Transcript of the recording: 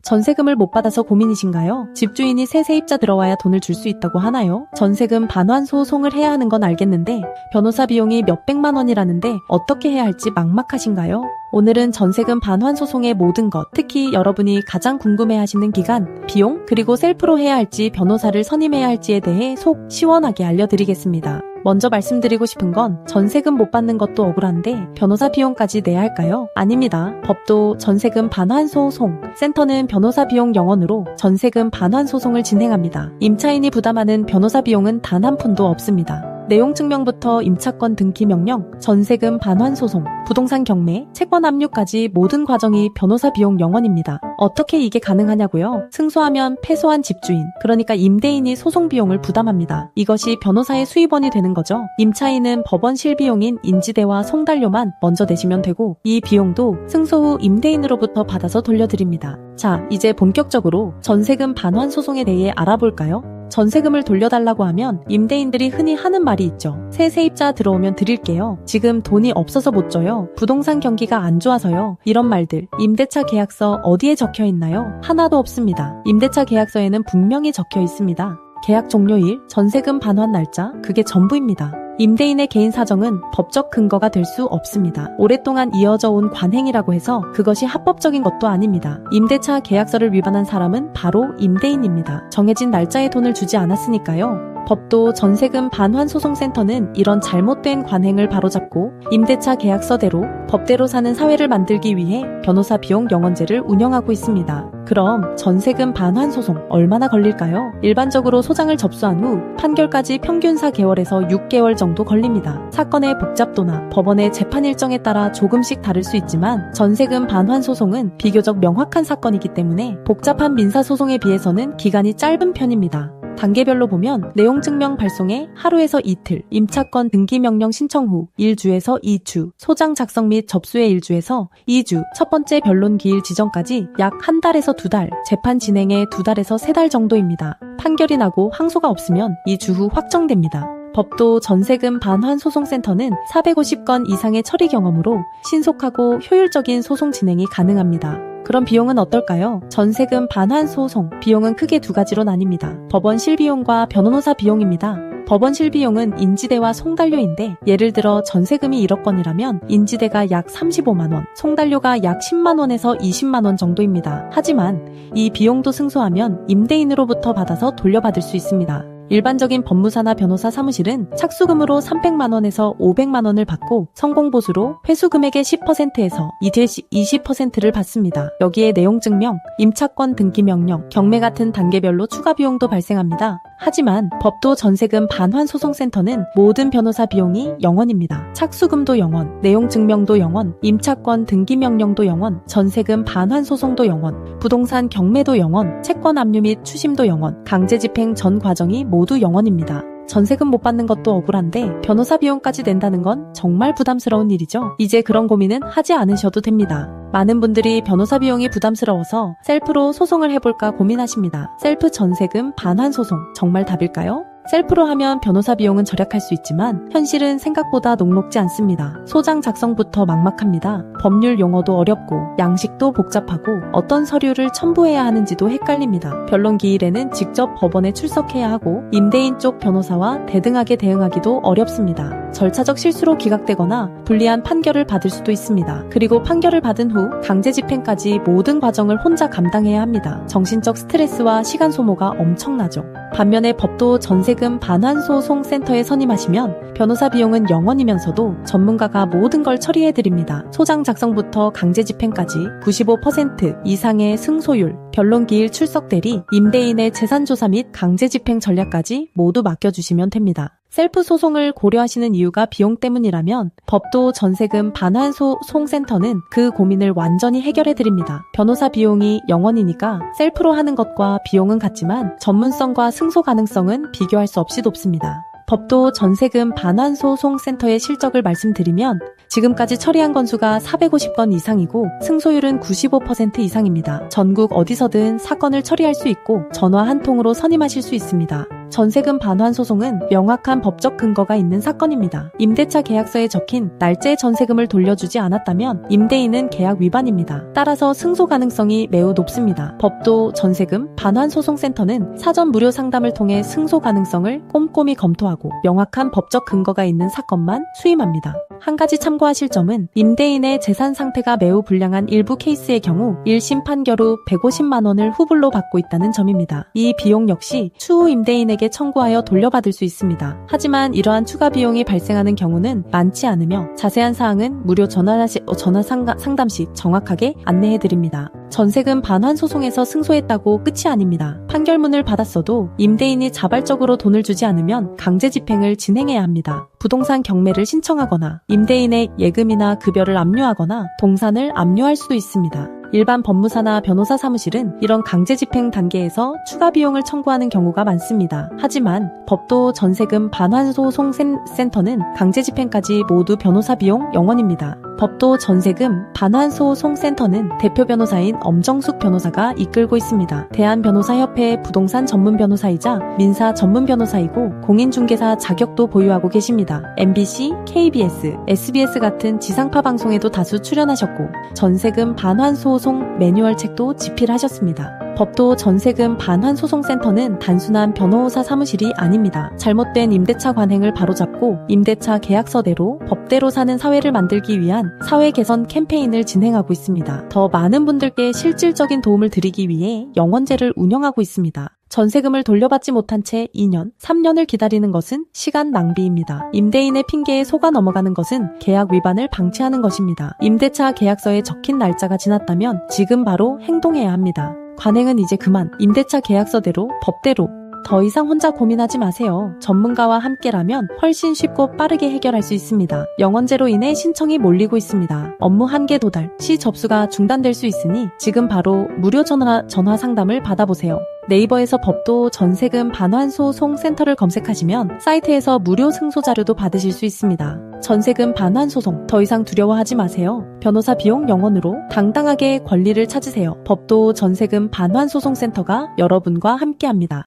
전세금을 못 받아서 고민이신가요? 집주인이 새 세입자 들어와야 돈을 줄 수 있다고 하나요? 전세금 반환 소송을 해야 하는 건 알겠는데 변호사 비용이 몇백만 원이라는데 어떻게 해야 할지 막막하신가요? 오늘은 전세금 반환 소송의 모든 것, 특히 여러분이 가장 궁금해하시는 기간, 비용, 그리고 셀프로 해야 할지 변호사를 선임해야 할지에 대해 속 시원하게 알려드리겠습니다. 먼저 말씀드리고 싶은 건 전세금 못 받는 것도 억울한데 변호사 비용까지 내야 할까요? 아닙니다. 법도 전세금 반환 소송 센터는 변호사 비용 0원으로 전세금 반환 소송을 진행합니다. 임차인이 부담하는 변호사 비용은 단 한 푼도 없습니다. 내용 증명부터 임차권 등기 명령, 전세금 반환 소송, 부동산 경매, 채권 압류까지 모든 과정이 변호사 비용 0원입니다. 어떻게 이게 가능하냐고요? 승소하면 패소한 집주인, 그러니까 임대인이 소송 비용을 부담합니다. 이것이 변호사의 수입원이 되는 거죠. 임차인은 법원 실비용인 인지대와 송달료만 먼저 내시면 되고 이 비용도 승소 후 임대인으로부터 받아서 돌려드립니다. 자, 이제 본격적으로 전세금 반환 소송에 대해 알아볼까요? 전세금을 돌려달라고 하면 임대인들이 흔히 하는 말이 있죠. 새 세입자 들어오면 드릴게요. 지금 돈이 없어서 못 줘요. 부동산 경기가 안 좋아서요. 이런 말들. 임대차 계약서 어디에 적혀 있나요? 하나도 없습니다. 임대차 계약서에는 분명히 적혀 있습니다. 계약 종료일, 전세금 반환 날짜, 그게 전부입니다. 임대인의 개인 사정은 법적 근거가 될 수 없습니다. 오랫동안 이어져 온 관행이라고 해서 그것이 합법적인 것도 아닙니다. 임대차 계약서를 위반한 사람은 바로 임대인입니다. 정해진 날짜에 돈을 주지 않았으니까요. 법도 전세금 반환 소송센터는 이런 잘못된 관행을 바로잡고 임대차 계약서대로 법대로 사는 사회를 만들기 위해 변호사 비용 0원제를 운영하고 있습니다. 그럼 전세금 반환 소송 얼마나 걸릴까요? 일반적으로 소장을 접수한 후 판결까지 평균 4개월에서 6개월 정도 걸립니다. 사건의 복잡도나 법원의 재판 일정에 따라 조금씩 다를 수 있지만 전세금 반환 소송은 비교적 명확한 사건이기 때문에 복잡한 민사소송에 비해서는 기간이 짧은 편입니다. 단계별로 보면 내용 증명 발송에 하루에서 이틀, 임차권 등기 명령 신청 후 1주에서 2주, 소장 작성 및 접수의 1주에서 2주, 첫 번째 변론 기일 지정까지 약 한 달에서 2달, 재판 진행에 2달에서 3달 정도입니다. 판결이 나고 항소가 없으면 2주 후 확정됩니다. 법도 전세금 반환 소송센터는 450건 이상의 처리 경험으로 신속하고 효율적인 소송 진행이 가능합니다. 그럼 비용은 어떨까요? 전세금 반환 소송 비용은 크게 두 가지로 나뉩니다. 법원 실비용과 변호사 비용입니다. 법원 실비용은 인지대와 송달료인데 예를 들어 전세금이 1억 원이라면 인지대가 약 35만 원, 송달료가 약 10만 원에서 20만 원 정도입니다. 하지만 이 비용도 승소하면 임대인으로부터 받아서 돌려받을 수 있습니다. 일반적인 법무사나 변호사 사무실은 착수금으로 300만 원에서 500만 원을 받고 성공보수로 회수금액의 10%에서 20%를 받습니다. 여기에 내용 증명, 임차권 등기 명령, 경매 같은 단계별로 추가 비용도 발생합니다. 하지만 법도 전세금 반환 소송센터는 모든 변호사 비용이 0원입니다. 착수금도 0원, 내용 증명도 0원, 임차권 등기 명령도 0원, 전세금 반환 소송도 0원, 부동산 경매도 0원, 채권 압류 및 추심도 0원, 강제 집행 전 과정이 모두 0원입니다. 전세금 못 받는 것도 억울한데 변호사 비용까지 낸다는 건 정말 부담스러운 일이죠. 이제 그런 고민은 하지 않으셔도 됩니다. 많은 분들이 변호사 비용이 부담스러워서 셀프로 소송을 해볼까 고민하십니다. 셀프 전세금 반환 소송 정말 답일까요? 셀프로 하면 변호사 비용은 절약할 수 있지만 현실은 생각보다 녹록지 않습니다. 소장 작성부터 막막합니다. 법률 용어도 어렵고 양식도 복잡하고 어떤 서류를 첨부해야 하는지도 헷갈립니다. 변론 기일에는 직접 법원에 출석해야 하고 임대인 쪽 변호사와 대등하게 대응하기도 어렵습니다. 절차적 실수로 기각되거나 불리한 판결을 받을 수도 있습니다. 그리고 판결을 받은 후 강제 집행까지 모든 과정을 혼자 감당해야 합니다. 정신적 스트레스와 시간 소모가 엄청나죠. 반면에 법도 전세금 반환 소송 센터에 선임하시면 변호사 비용은 0원이면서도 전문가가 모든 걸 처리해드립니다. 소장 작성부터 강제 집행까지 95% 이상의 승소율, 변론 기일 출석 대리, 임대인의 재산 조사 및 강제 집행 전략까지 모두 맡겨주시면 됩니다. 셀프 소송을 고려하시는 이유가 비용 때문이라면 법도 전세금 반환 소송센터는 그 고민을 완전히 해결해드립니다. 변호사 비용이 0원이니까 셀프로 하는 것과 비용은 같지만 전문성과 승소 가능성은 비교할 수 없이 높습니다. 법도 전세금 반환 소송센터의 실적을 말씀드리면 지금까지 처리한 건수가 450건 이상이고 승소율은 95% 이상입니다. 전국 어디서든 사건을 처리할 수 있고 전화 한 통으로 선임하실 수 있습니다. 전세금 반환 소송은 명확한 법적 근거가 있는 사건입니다. 임대차 계약서에 적힌 날짜에 전세금을 돌려주지 않았다면 임대인은 계약 위반입니다. 따라서 승소 가능성이 매우 높습니다. 법도 전세금 반환 소송센터는 사전 무료 상담을 통해 승소 가능성을 꼼꼼히 검토하고 명확한 법적 근거가 있는 사건만 수임합니다. 한 가지 참고하실 점은 임대인의 재산 상태가 매우 불량한 일부 케이스의 경우 1심 판결 후 150만 원을 후불로 받고 있다는 점입니다. 이 비용 역시 추후 임대인에게 청구하여 돌려받을 수 있습니다. 하지만 이러한 추가 비용이 발생하는 경우는 많지 않으며 자세한 사항은 무료 전화 상담 시 정확하게 안내해드립니다. 전세금 반환 소송에서 승소했다고 끝이 아닙니다. 판결문을 받았어도 임대인이 자발적으로 돈을 주지 않으면 강제 집행을 진행해야 합니다. 부동산 경매를 신청하거나 임대인의 예금이나 급여를 압류하거나 동산을 압류할 수도 있습니다. 일반 법무사나 변호사 사무실은 이런 강제 집행 단계에서 추가 비용을 청구하는 경우가 많습니다. 하지만 법도 전세금 반환 소송 센터는 강제 집행까지 모두 변호사 비용 0원입니다. 법도 전세금 반환 소송 센터는 대표 변호사인 엄정숙 변호사가 이끌고 있습니다. 대한변호사협회 부동산 전문 변호사이자 민사 전문 변호사이고 공인중개사 자격도 보유하고 계십니다. MBC, KBS, SBS 같은 지상파 방송에도 다수 출연하셨고 전세금 반환 소송 매뉴얼 책도 집필하셨습니다. 법도 전세금 반환 소송센터는 단순한 변호사 사무실이 아닙니다. 잘못된 임대차 관행을 바로잡고 임대차 계약서대로 법대로 사는 사회를 만들기 위한 사회 개선 캠페인을 진행하고 있습니다. 더 많은 분들께 실질적인 도움을 드리기 위해 영원제를 운영하고 있습니다. 전세금을 돌려받지 못한 채 2년, 3년을 기다리는 것은 시간 낭비입니다. 임대인의 핑계에 속아 넘어가는 것은 계약 위반을 방치하는 것입니다. 임대차 계약서에 적힌 날짜가 지났다면 지금 바로 행동해야 합니다. 관행은 이제 그만, 임대차 계약서대로, 법대로. 더 이상 혼자 고민하지 마세요. 전문가와 함께라면 훨씬 쉽고 빠르게 해결할 수 있습니다. 영원제로 인해 신청이 몰리고 있습니다. 업무 한계 도달, 시 접수가 중단될 수 있으니 지금 바로 무료 전화 상담을 받아보세요. 네이버에서 법도 전세금 반환 소송 센터를 검색하시면 사이트에서 무료 승소 자료도 받으실 수 있습니다. 전세금 반환 소송 더 이상 두려워하지 마세요. 변호사 비용 0원으로 당당하게 권리를 찾으세요. 법도 전세금 반환 소송 센터가 여러분과 함께합니다.